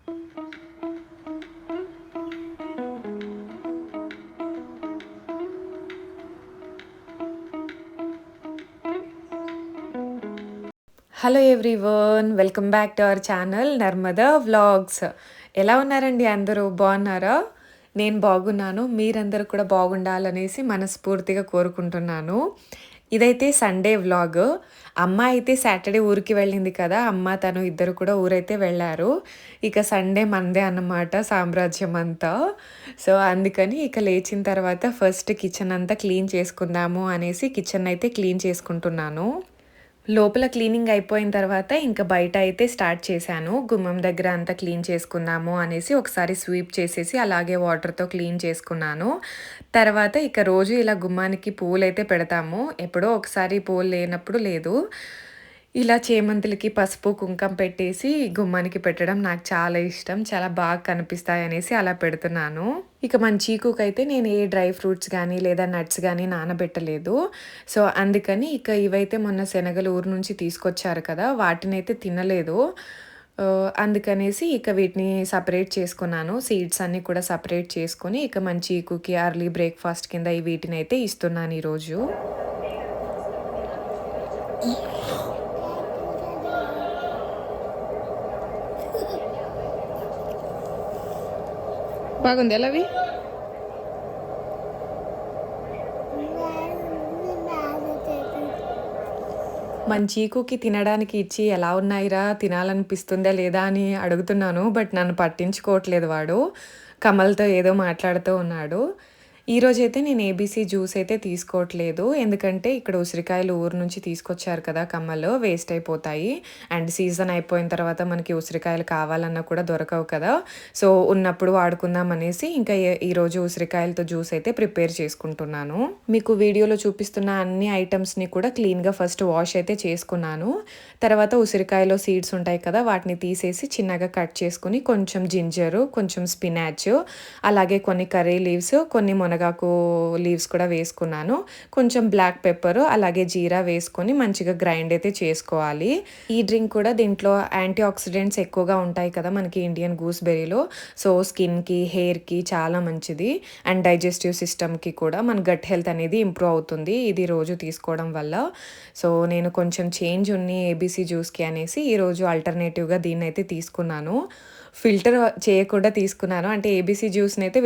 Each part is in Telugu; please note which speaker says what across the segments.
Speaker 1: Hello everyone. Welcome back to our channel Narmada vlogs. ఎలా ఉన్నారండి అందరూ? బాగున్నారా? నేను బాగున్నాను. మీరందరూ కూడా బాగుండాలనేసి మనస్ఫూర్తిగా కోరుకుంటున్నాను. ఇదైతే సండే వ్లాగ్. అమ్మ అయితే సాటర్డే ఊరికి వెళ్ళింది కదా! అమ్మ, తను ఇద్దరు కూడా ఊరైతే వెళ్ళారు. ఇక సండే మనదే అన్నమాట సామ్రాజ్యం అంతా. సో, అందుకని ఇక లేచిన తర్వాత ఫస్ట్ కిచెన్ అంతా క్లీన్ చేసుకుందాము అనేసి కిచెన్ అయితే క్లీన్ చేసుకుంటున్నాను. లోపల క్లీనింగ్ అయిపోయిన తర్వాత ఇంక బయట అయితే స్టార్ట్ చేశాను. గుమ్మం దగ్గర అంతా క్లీన్ చేసుకుందాము అనేసి ఒకసారి స్వీప్ చేసేసి అలాగే వాటర్‌తో క్లీన్ చేసుకున్నాను. తర్వాత ఇక రోజు ఇలా గుమ్మానికి పువ్వులైతే పెడతాము. ఎప్పుడో ఒకసారి పువ్వులు లేనప్పుడు లేదు. ఇలా చేమంతులకి పసుపు, కుంకం పెట్టేసి గుమ్మానికి పెట్టడం నాకు చాలా ఇష్టం. చాలా బాగా కనిపిస్తాయనేసి అలా పెడుతున్నాను. ఇక మన చీకుకైతే నేను ఏ డ్రై ఫ్రూట్స్ గానీ, లేదా నట్స్ గానీ నానబెట్టలేదు. సో, అందుకని ఇక ఇవైతే మొన్న శనగలు ఊరు నుంచి తీసుకొచ్చారు కదా! వాటినైతే తినలేదు. అందుకనేసి ఇక వీటిని సెపరేట్ చేసుకున్నాను. సీడ్స్ అన్నీ కూడా సెపరేట్ చేసుకొని, ఇక మన చీకుకి ఎర్లీ బ్రేక్‌ఫాస్ట్ కింద వీటినైతే ఇస్తున్నాను ఈరోజు. బాగుంది ఎలా అవి? మన చీకుకి తినడానికి ఇచ్చి ఎలా ఉన్నాయిరా? తినాలనిపిస్తుందా లేదా అని అడుగుతున్నాను. బట్ నన్ను పట్టించుకోవట్లేదు వాడు. కమల్‌తో ఏదో మాట్లాడుతూ ఉన్నాడు. ఈరోజైతే నేను ఏబీసీ జ్యూస్ అయితే తీసుకోవట్లేదు. ఎందుకంటే ఇక్కడ ఉసిరికాయలు ఊరు నుంచి తీసుకొచ్చారు కదా! కమ్మలు వేస్ట్ అయిపోతాయి. అండ్ సీజన్ అయిపోయిన తర్వాత మనకి ఉసిరికాయలు కావాలన్నా కూడా దొరకవు కదా! సో, ఉన్నప్పుడు వాడుకుందాం అనేసి ఇంకా ఈరోజు ఉసిరికాయలతో జ్యూస్ అయితే ప్రిపేర్ చేసుకుంటున్నాను. మీకు వీడియోలో చూపిస్తున్న అన్ని ఐటెమ్స్‌ని కూడా క్లీన్‌గా ఫస్ట్ వాష్ అయితే చేసుకున్నాను. తర్వాత ఉసిరికాయలో సీడ్స్ ఉంటాయి కదా! వాటిని తీసేసి చిన్నగా కట్ చేసుకొని కొంచెం జింజరు, కొంచెం స్పినాచ్, అలాగే కొన్ని కర్రీ లీవ్స్, కొన్ని మునగాకు లీవ్స్ కూడా వేసుకున్నాను. కొంచెం బ్లాక్ పెప్పర్, అలాగే జీరా వేసుకొని మంచిగా గ్రైండ్ అయితే చేసుకోవాలి. ఈ డ్రింక్ కూడా దీంట్లో యాంటీ ఆక్సిడెంట్స్ ఎక్కువగా ఉంటాయి కదా మనకి ఇండియన్ గూస్‌బెర్రీలో. సో, స్కిన్‌కి, హెయిర్‌కి చాలా మంచిది. అండ్ డైజెస్టివ్ సిస్టమ్‌కి కూడా మన గట్ హెల్త్ అనేది ఇంప్రూవ్ అవుతుంది ఇది రోజు తీసుకోవడం వల్ల. సో, నేను కొంచెం చేంజ్ ఉన్ని ఏబీసీ జ్యూస్‌కి అనేసి ఈరోజు ఆల్టర్‌నేటివ్‌గా దీన్నైతే తీసుకున్నాను. ఫిల్టర్ చేయకుండా తీసుకున్నాను. అంటే ఏబీసీ జ్యూస్‌నైతే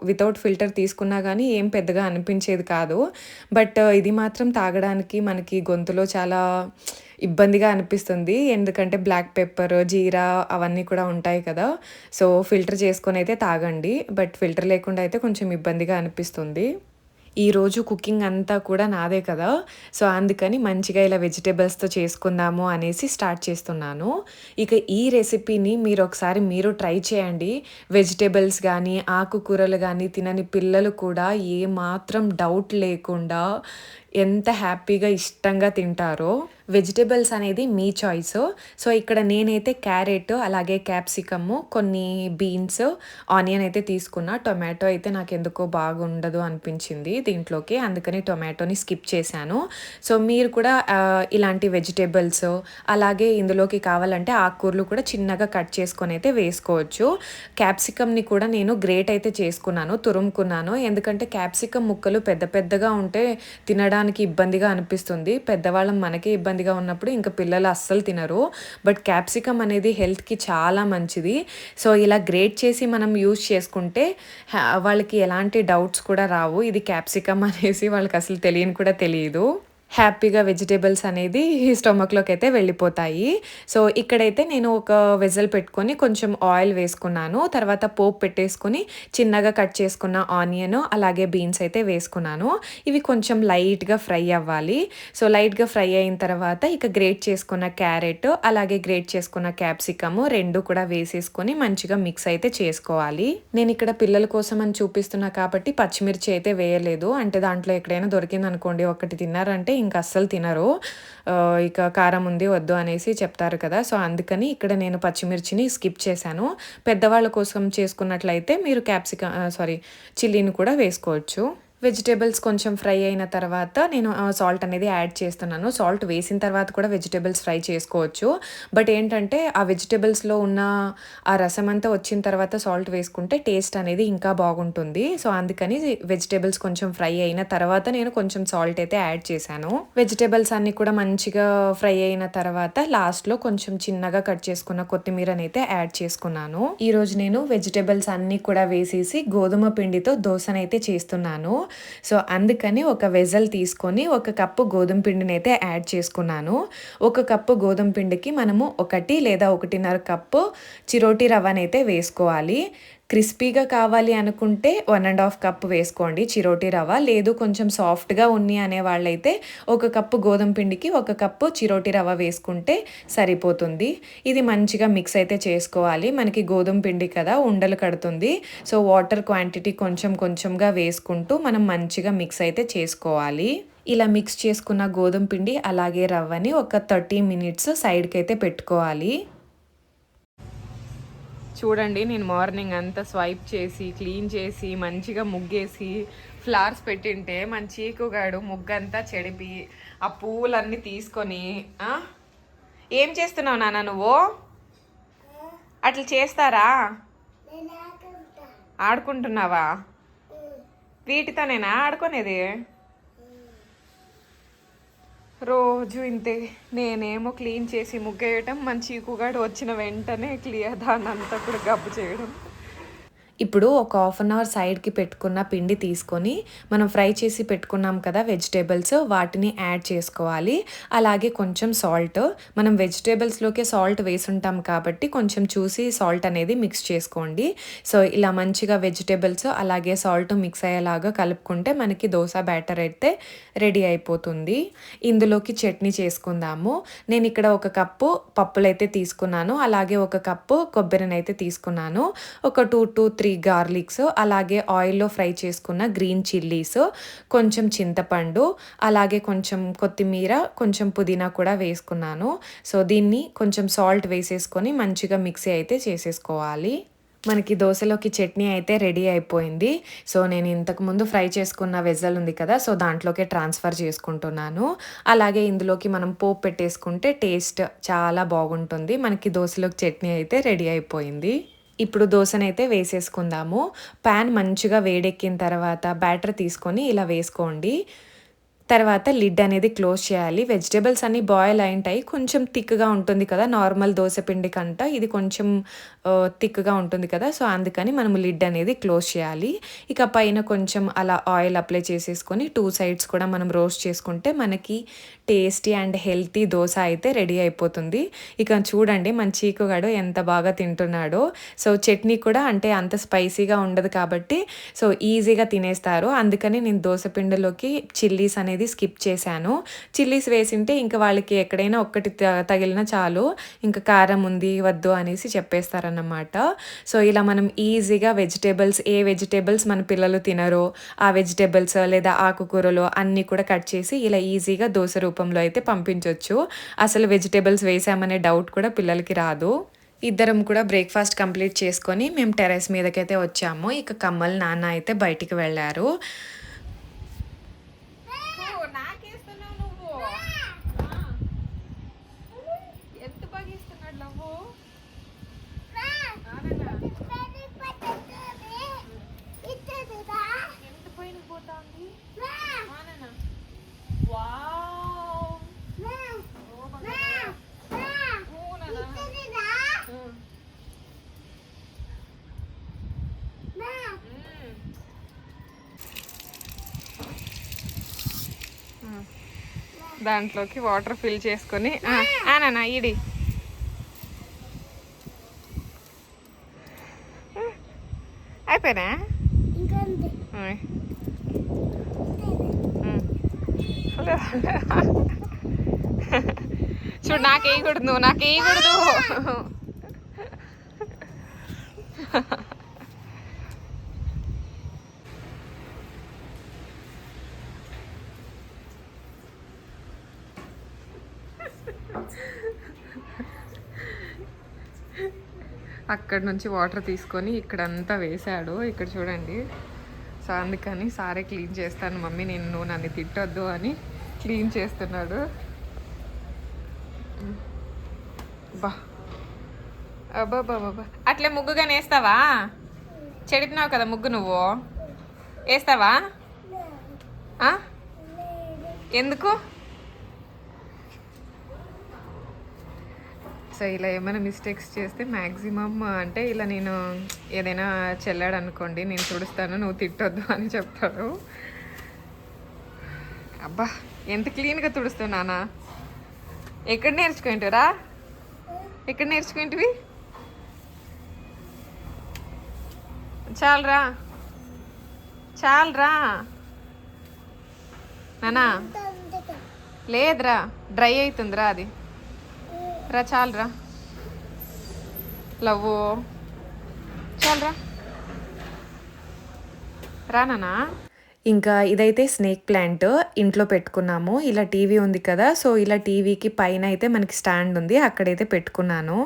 Speaker 1: వితౌట్ ఫిల్టర్ తీసుకున్నా గానీ ఏం పెద్దగా అనిపించేది కాదు. బట్ ఇది మాత్రం తాగడానికి మనకి గొంతులో చాలా ఇబ్బందిగా అనిపిస్తుంది. ఎందుకంటే బ్లాక్ పెప్పర్, జీరా అవన్నీ కూడా ఉంటాయి కదా! సో, ఫిల్టర్ చేసుకొనైతే తాగండి. బట్ ఫిల్టర్ లేకుండా అయితే కొంచెం ఇబ్బందిగా అనిపిస్తుంది. ఈరోజు కుకింగ్ అంతా కూడా నాదే కదా! సో, అందుకని మంచిగా ఇలా వెజిటబుల్స్‌తో చేసుకుందాము అనేసి స్టార్ట్ చేస్తున్నాను. ఇక ఈ రెసిపీని మీరు ట్రై చేయండి. వెజిటబుల్స్ గానీ, ఆకుకూరలు గానీ తినని పిల్లలు కూడా ఏమాత్రం డౌట్ లేకుండా ఎంత హ్యాపీగా, ఇష్టంగా తింటారో. వెజిటబుల్స్ అనేది మీ చాయిస్. సో, ఇక్కడ నేనైతే క్యారెట్, అలాగే క్యాప్సికము, కొన్ని బీన్స్, ఆనియన్ అయితే తీసుకున్నా. టొమాటో అయితే నాకెందుకో బాగుండదు అనిపించింది దీంట్లోకి. అందుకని టొమాటోని స్కిప్ చేశాను. సో, మీరు కూడా ఇలాంటి వెజిటబుల్స్, అలాగే ఇందులోకి కావాలంటే ఆకుకూరలు కూడా చిన్నగా కట్ చేసుకొనైతే వేసుకోవచ్చు. క్యాప్సికమ్‌ని కూడా నేను గ్రేట్ అయితే చేసుకున్నాను, తురుముకున్నాను. ఎందుకంటే క్యాప్సికమ్ ముక్కలు పెద్ద పెద్దగా ఉంటే తినడానికి ఇబ్బందిగా అనిపిస్తుంది. పెద్దవాళ్ళం మనకే ఇబ్బందిగా ఉన్నప్పుడు ఇంక పిల్లలు అస్సలు తినరు. బట్ క్యాప్సికమ్ అనేది హెల్త్‌కి చాలా మంచిది. సో, ఇలా గ్రేట్ చేసి మనం యూజ్ చేసుకుంటే వాళ్ళకి ఎలాంటి డౌట్స్ కూడా రావు. ఇది క్యాప్సికమ్ అనేసి వాళ్ళకసలు తెలియని కూడా తెలీదు. హ్యాపీగా వెజిటబుల్స్ అనేది స్టొమక్‌లోకైతే వెళ్ళిపోతాయి. సో, ఇక్కడైతే నేను ఒక వెసల్ పెట్టుకొని కొంచెం ఆయిల్ వేసుకున్నాను. తర్వాత పోపు పెట్టేసుకొని చిన్నగా కట్ చేసుకున్న ఆనియన్, అలాగే బీన్స్ అయితే వేసుకున్నాను. ఇవి కొంచెం లైట్‌గా ఫ్రై అవ్వాలి. సో, లైట్‌గా ఫ్రై అయిన తర్వాత ఇక గ్రేట్ చేసుకున్న క్యారెట్, అలాగే గ్రేట్ చేసుకున్న క్యాప్సికమ్ 2 కూడా వేసేసుకొని మంచిగా మిక్స్ అయితే చేసుకోవాలి. నేనిక్కడ పిల్లల కోసం అని చూపిస్తున్నా కాబట్టి పచ్చిమిర్చి అయితే వేయలేదు. అంటే దాంట్లో ఎక్కడైనా దొరికిందనుకోండి, ఒకటి తిన్నారంటే ఇంక అస్సలు తినరు. ఇక కారం ఉంది వద్దు అనేసి చెప్తారు కదా! సో, అందుకని ఇక్కడ నేను పచ్చిమిర్చిని స్కిప్ చేశాను. పెద్దవాళ్ళ కోసం చేసుకున్నట్లయితే మీరు చిల్లీని కూడా వేసుకోవచ్చు. వెజిటేబుల్స్ కొంచెం ఫ్రై అయిన తర్వాత నేను సాల్ట్ అనేది యాడ్ చేస్తున్నాను. సాల్ట్ వేసిన తర్వాత కూడా వెజిటేబుల్స్ ఫ్రై చేసుకోవచ్చు. బట్ ఏంటంటే ఆ వెజిటేబుల్స్‌లో ఉన్న ఆ రసం అంతా వచ్చిన తర్వాత సాల్ట్ వేసుకుంటే టేస్ట్ అనేది ఇంకా బాగుంటుంది. సో, అందుకని వెజిటేబుల్స్ కొంచెం ఫ్రై అయిన తర్వాత నేను కొంచెం సాల్ట్ అయితే యాడ్ చేశాను. వెజిటేబుల్స్ అన్నీ కూడా మంచిగా ఫ్రై అయిన తర్వాత లాస్ట్‌లో కొంచెం చిన్నగా కట్ చేసుకున్న కొత్తిమీరనైతే యాడ్ చేసుకున్నాను. ఈరోజు నేను వెజిటేబుల్స్ అన్నీ కూడా వేసేసి గోధుమ పిండితో దోసనైతే చేస్తున్నాను. సో, అందుకని ఒక వెసల్ తీసుకొని ఒక కప్పు గోధుమ పిండినైతే యాడ్ చేసుకున్నాను. ఒక కప్పు గోధుమ పిండికి మనము 1 లేదా 1.5 కప్పు చిరోటి రవ్వనైతే వేసుకోవాలి. క్రిస్పీగా కావాలి అనుకుంటే 1½ కప్ వేసుకోండి చిరోటి రవ్వ. లేదు కొంచెం సాఫ్ట్‌గా ఉన్ని అనేవాళ్ళైతే ఒక కప్పు గోధుమ పిండికి ఒక కప్పు చిరోటి రవ్వ వేసుకుంటే సరిపోతుంది. ఇది మంచిగా మిక్స్ అయితే చేసుకోవాలి. మనకి గోధుమ పిండి కదా ఉండలు కడుతుంది. సో, వాటర్ క్వాంటిటీ కొంచెం కొంచెంగా వేసుకుంటూ మనం మంచిగా మిక్స్ అయితే చేసుకోవాలి. ఇలా మిక్స్ చేసుకున్న గోధుమ పిండి అలాగే రవ్వని ఒక 30 మినిట్స్ సైడ్‌కైతే పెట్టుకోవాలి. చూడండి నేను మార్నింగ్ అంతా స్వైప్ చేసి క్లీన్ చేసి మంచిగా ముగ్గేసి ఫ్లవర్స్ పెట్టింటే మన చీకుగాడు ముగ్గంతా చెడిపి ఆ పువ్వులన్నీ తీసుకొని ఏం చేస్తున్నావు నాన్న నువ్వు? అట్లా చేస్తారా? ఆడుకుంటున్నావా? వీటితోనేనా ఆడుకునేది? రోజు ఇంతే. నేనేమో క్లీన్ చేసి ముగ్గేయటం, మన చీకుగాడు వచ్చిన వెంటనే దాన్ని అంతా కూడా గబ్బు చేయడం. ఇప్పుడు ఒక హాఫ్ అన్ అవర్ సైడ్కి పెట్టుకున్న పిండి తీసుకొని మనం ఫ్రై చేసి పెట్టుకున్నాం కదా వెజిటేబుల్స్, వాటిని యాడ్ చేసుకోవాలి. అలాగే కొంచెం సాల్ట్, మనం వెజిటేబుల్స్లోకే సాల్ట్ వేసుంటాం కాబట్టి కొంచెం చూసి సాల్ట్ అనేది మిక్స్ చేసుకోండి. సో, ఇలా మంచిగా వెజిటేబుల్స్ అలాగే సాల్ట్ మిక్స్ అయ్యేలాగా కలుపుకుంటే మనకి దోశ బ్యాటర్ అయితే రెడీ అయిపోతుంది. ఇందులోకి చట్నీ చేసుకుందాము. నేను ఇక్కడ ఒక కప్పు పప్పులైతే తీసుకున్నాను. అలాగే ఒక కప్పు కొబ్బరినైతే తీసుకున్నాను. ఒక 2 to 3 గార్లిక్స్, అలాగే ఆయిల్లో ఫ్రై చేసుకున్న గ్రీన్ చిల్లీస్, కొంచెం చింతపండు, అలాగే కొంచెం కొత్తిమీర, కొంచెం పుదీనా కూడా వేసుకున్నాను. సో, దీన్ని కొంచెం సాల్ట్ వేసేసుకొని మంచిగా మిక్సీ అయితే చేసేసుకోవాలి. మనకి దోశలోకి చట్నీ అయితే రెడీ అయిపోయింది. సో, నేను ఇంతకుముందు ఫ్రై చేసుకున్న వెజల్ ఉంది కదా, సో దాంట్లోకే ట్రాన్స్ఫర్ చేసుకుంటున్నాను. అలాగే ఇందులోకి మనం పోపు పెట్టేసుకుంటే టేస్ట్ చాలా బాగుంటుంది. మనకి దోశలోకి చట్నీ అయితే రెడీ అయిపోయింది. ఇప్పుడు దోశనైతే వేసేసుకుందాము. ప్యాన్ మంచిగా వేడెక్కిన తర్వాత బ్యాటర్ తీసుకొని ఇలా వేసుకోండి. తర్వాత లిడ్ అనేది క్లోజ్ చేయాలి. వెజిటేబుల్స్ అన్నీ బాయిల్ అయింటాయి. కొంచెం థిక్‌గా ఉంటుంది కదా, నార్మల్ దోశ పిండి కంట ఇది కొంచెం థిక్‌గా ఉంటుంది కదా, సో అందుకని మనం లిడ్ అనేది క్లోజ్ చేయాలి. ఇక పైన కొంచెం అలా ఆయిల్ అప్లై చేసేసుకొని 2 సైడ్స్ కూడా మనం రోస్ట్ చేసుకుంటే మనకి టేస్టీ అండ్ హెల్తీ దోశ అయితే రెడీ అయిపోతుంది. ఇక చూడండి మన చీకుగాడు ఎంత బాగా తింటున్నాడో. సో, చట్నీ కూడా అంటే అంత స్పైసీగా ఉండదు కాబట్టి సో ఈజీగా తినేస్తారు. అందుకని నేను దోశ పిండిలోకి చిల్లీస్ అనేది స్కిప్ చేశాను. చిల్లీస్ వేసింటే ఇంకా వాళ్ళకి ఎక్కడైనా ఒక్కటి తగిలినా చాలు, ఇంకా కారం ఉంది వద్దు అనేసి చెప్పేస్తారన్నమాట. సో, ఇలా మనం ఈజీగా ఏ వెజిటేబుల్స్ మన పిల్లలు తినరో ఆ వెజిటేబుల్స్ లేదా ఆకుకూరలు అన్నీ కూడా కట్ చేసి ఇలా ఈజీగా దోశ రూపంలో అయితే పంపించవచ్చు. అసలు వెజిటేబుల్స్ వేసామనే డౌట్ కూడా పిల్లలకి రాదు. ఇద్దరం కూడా బ్రేక్ఫాస్ట్ కంప్లీట్ చేసుకొని మేము టెర్రస్ మీదకైతే వచ్చాము. ఇక కమ్మల్ నాన్న అయితే బయటికి వెళ్ళారు. దాంట్లోకి వాటర్ ఫిల్ చేసుకొని నాన్న ఇడి అయిపోయినా చూడు, నాకేయకూడదు, నువ్వు నాకేయకూడదు. అక్కడ నుంచి వాటర్ తీసుకొని ఇక్కడంతా వేసాడు. ఇక్కడ చూడండి సో అందుకని సారే క్లీన్ చేస్తాను మమ్మీ, నువ్వు నన్ను తిట్టొద్దు అని క్లీన్ చేస్తున్నాడు. బా అబ్బాబ్బాబ్బా, అట్లే ముగ్గుగానే వేస్తావా? చెడిపినావు కదా ముగ్గు, నువ్వు వేస్తావా? ఎందుకు? సో ఇలా ఏమైనా మిస్టేక్స్ చేస్తే మ్యాక్సిమమ్ అంటే ఇలా నేను ఏదైనా చెల్లాడు అనుకోండి, నేను తుడుస్తాను, నువ్వు తిట్టొద్దు అని చెప్తాడు. అబ్బా ఎంత క్లీన్గా తుడుస్తావు నాన్న. ఎక్కడ నేర్చుకుంటారా? ఎక్కడ నేర్చుకుంటివి? చాలరా చాలరా నానా, లేదురా డ్రై అవుతుందిరా అది. రా చాలరా లవ్వు, చాలరా రా నానా. ఇంకా ఇదైతే స్నేక్ ప్లాంట్ ఇంట్లో పెట్టుకున్నాము. ఇలా టీవీ ఉంది కదా, సో ఇలా టీవీకి పైన అయితే మనకి స్టాండ్ ఉంది, అక్కడైతే పెట్టుకున్నాను.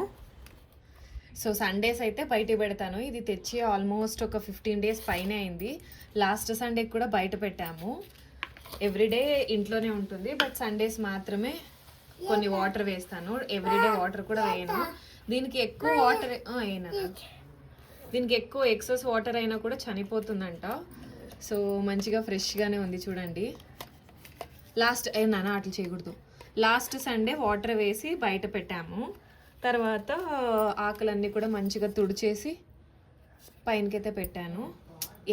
Speaker 1: సో సండేస్ అయితే బయట పెడతాను. ఇది తెచ్చి ఆల్మోస్ట్ ఒక 15 days పైన అయింది. లాస్ట్ సండే కూడా బయట పెట్టాము. ఎవ్రీడే ఇంట్లోనే ఉంటుంది, బట్ సండేస్ మాత్రమే కొన్ని వాటర్ వేస్తాను. ఎవ్రీడే వాటర్ కూడా వేయను. దీనికి ఎక్కువ వాటర్ అయినా, దీనికి ఎక్కువ ఎక్సెస్ వాటర్ అయినా కూడా చనిపోతుందంట. సో మంచిగా ఫ్రెష్గానే ఉంది చూడండి. లాస్ట్ నాన్న అట్లా చేయకూడదు. లాస్ట్ సండే వాటర్ వేసి బయట పెట్టాము. తర్వాత ఆకులన్నీ కూడా మంచిగా తుడిచేసి పైనకైతే పెట్టాను.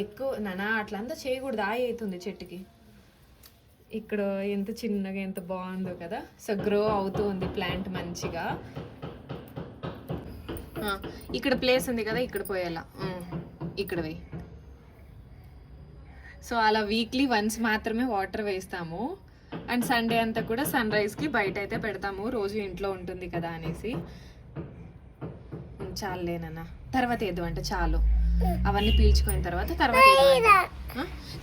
Speaker 1: ఎక్కువ నానా అట్లా అంతా చేయకూడదు, అవుతుంది చెట్టుకి. ఇక్కడ ఎంత చిన్నగా ఎంత బాగుందో కదా. సో గ్రో అవుతూ ఉంది ప్లాంట్ మంచిగా. ఇక్కడ ప్లేస్ ఉంది కదా, ఇక్కడ పోయేలా ఇక్కడ పోయి. సో అలా వీక్లీ వన్స్ మాత్రమే వాటర్ వేస్తాము. అండ్ సండే అంతా కూడా సన్ రైజ్కి బయట అయితే పెడతాము, రోజు ఇంట్లో ఉంటుంది కదా అనేసి. చాలులేనన్నా, తర్వాత వేద్దాం అంటే చాలు, అవన్నీ పీల్చుకున్న తర్వాత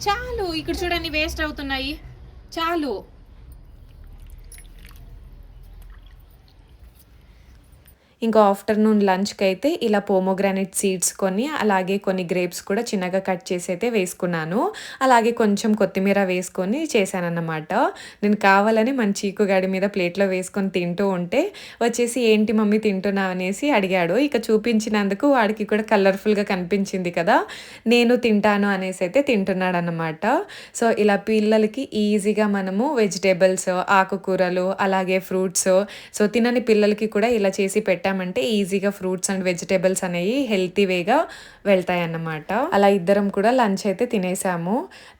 Speaker 1: చాలు. ఇక్కడ చూడండి వేస్ట్ అవుతున్నాయి, చాలు. ఇంకా ఆఫ్టర్నూన్ లంచ్కి అయితే ఇలా పోమోగ్రానైట్ సీడ్స్ కొని, అలాగే కొన్ని గ్రేప్స్ కూడా చిన్నగా కట్ చేసి అయితే వేసుకున్నాను. అలాగే కొంచెం కొత్తిమీర వేసుకొని చేశానన్నమాట. నేను కావాలని మన చీకుగాడి మీద ప్లేట్లో వేసుకొని తింటూ ఉంటే వచ్చేసి ఏంటి మమ్మీ తింటున్నా అనేసి అడిగాడు. ఇక చూపించినందుకు వాడికి కూడా కలర్ఫుల్గా కనిపించింది కదా, నేను తింటాను అనేసి అయితే తింటున్నాడు అన్నమాట. సో ఇలా పిల్లలకి ఈజీగా మనము వెజిటేబుల్స్, ఆకుకూరలు, అలాగే ఫ్రూట్స్, సో తినని పిల్లలకి కూడా ఇలా చేసి పెట్టామంటే ఈజీగా ఫ్రూట్స్ అండ్ వెజిటేబుల్స్ అనేవి హెల్తీ వేగా వెళ్తాయి అన్నమాట. అలా ఇద్దరం కూడా లంచ్ అయితే తినేసాము.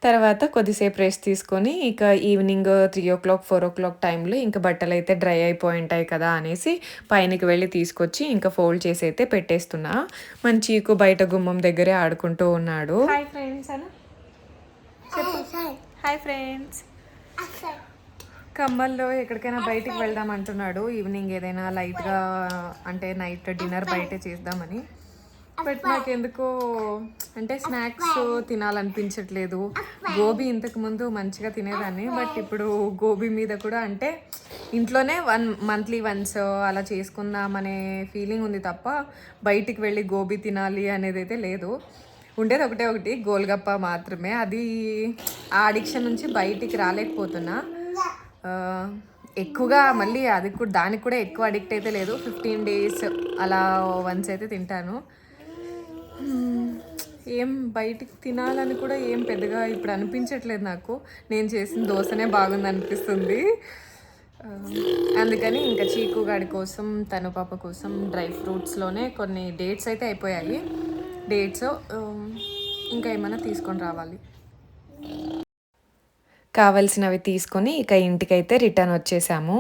Speaker 1: తర్వాత కొద్దిసేపు రెస్ట్ తీసుకొని ఇక ఈవినింగ్ 3 o'clock 4 o'clock టైంలో ఇంకా బట్టలు అయితే డ్రై అయిపోయి ఉంటాయి కదా అనేసి పైనకి వెళ్ళి తీసుకొచ్చి ఇంకా ఫోల్డ్ చేసి అయితే పెట్టేస్తున్నా. మన చీకు బయట గుమ్మం దగ్గరే ఆడుకుంటూ ఉన్నాడు. హాయ్ ఫ్రెండ్స్ అను, హాయ్ ఫ్రెండ్స్. కమ్మల్లో ఎక్కడికైనా బయటికి వెళ్దాం అంటున్నాడు. ఈవినింగ్ ఏదైనా లైట్గా అంటే నైట్ డిన్నర్ బయటే చేద్దామని. బట్ నాకు ఎందుకో అంటే స్నాక్స్ తినాలనిపించట్లేదు. గోబీ ఇంతకుముందు మంచిగా తినేదాన్ని, బట్ ఇప్పుడు గోబీ మీద కూడా అంటే ఇంట్లోనే మంత్లీ వన్స్ అలా చేసుకుందామనే ఫీలింగ్ ఉంది తప్ప బయటికి వెళ్ళి గోబీ తినాలి అనేది అయితే లేదు. ఉండేది ఒకటి గోల్గప్ప మాత్రమే. అది ఆ అడిక్షన్ నుంచి బయటికి రాలేకపోతున్నా. ఎక్కువగా మళ్ళీ అది కూడా దానికి కూడా ఎక్కువ అడిక్ట్ అయితే లేదు. 15 days అలా వన్స్ అయితే తింటాను. ఏం బయటికి తినాలని కూడా ఏం పెద్దగా ఇప్పుడు అనిపించట్లేదు నాకు. నేను చేసిన దోశనే బాగుంది అనిపిస్తుంది. అందుకని ఇంకా చీకు గాడి కోసం, తను పాప కోసం డ్రై ఫ్రూట్స్లోనే కొన్ని డేట్స్ అయితే అయిపోయాయి. డేట్స్ ఇంకా ఏమైనా తీసుకొని రావాలి. కావలసినవి తీసుకొని ఇక ఇంటికైతే రిటర్న్ వచ్చేసాము.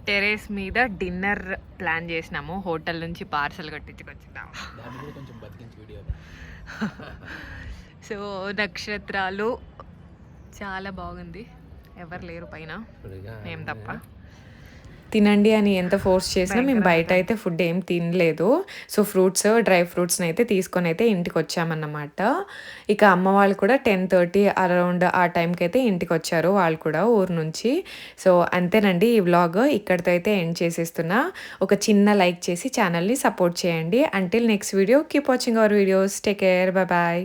Speaker 1: టెరేస్ మీద డిన్నర్ ప్లాన్ చేసినాము. హోటల్ నుంచి పార్సల్ కట్టించుకొచ్చినాము. సో నక్షత్రాలు చాలా బాగుంది, ఎవరు లేరు పైన, మేము తప్ప. తినండి అని ఎంత ఫోర్స్ చేసినా మేము బయట అయితే ఫుడ్ ఏం తినలేదు. సో ఫ్రూట్స్, డ్రై ఫ్రూట్స్ని అయితే తీసుకొని అయితే ఇంటికి వచ్చామన్నమాట. ఇక అమ్మ వాళ్ళు కూడా 10:30 అరౌండ్ ఆ టైంకి అయితే ఇంటికి వచ్చారు, వాళ్ళు కూడా ఊరు నుంచి. సో అంతేనండి, ఈ వ్లాగ్ ఇక్కడితో అయితే ఎండ్ చేసేస్తున్నా. ఒక చిన్న లైక్ చేసి ఛానల్ని సపోర్ట్ చేయండి. Until next video, keep watching our videos. Take care, bye bye.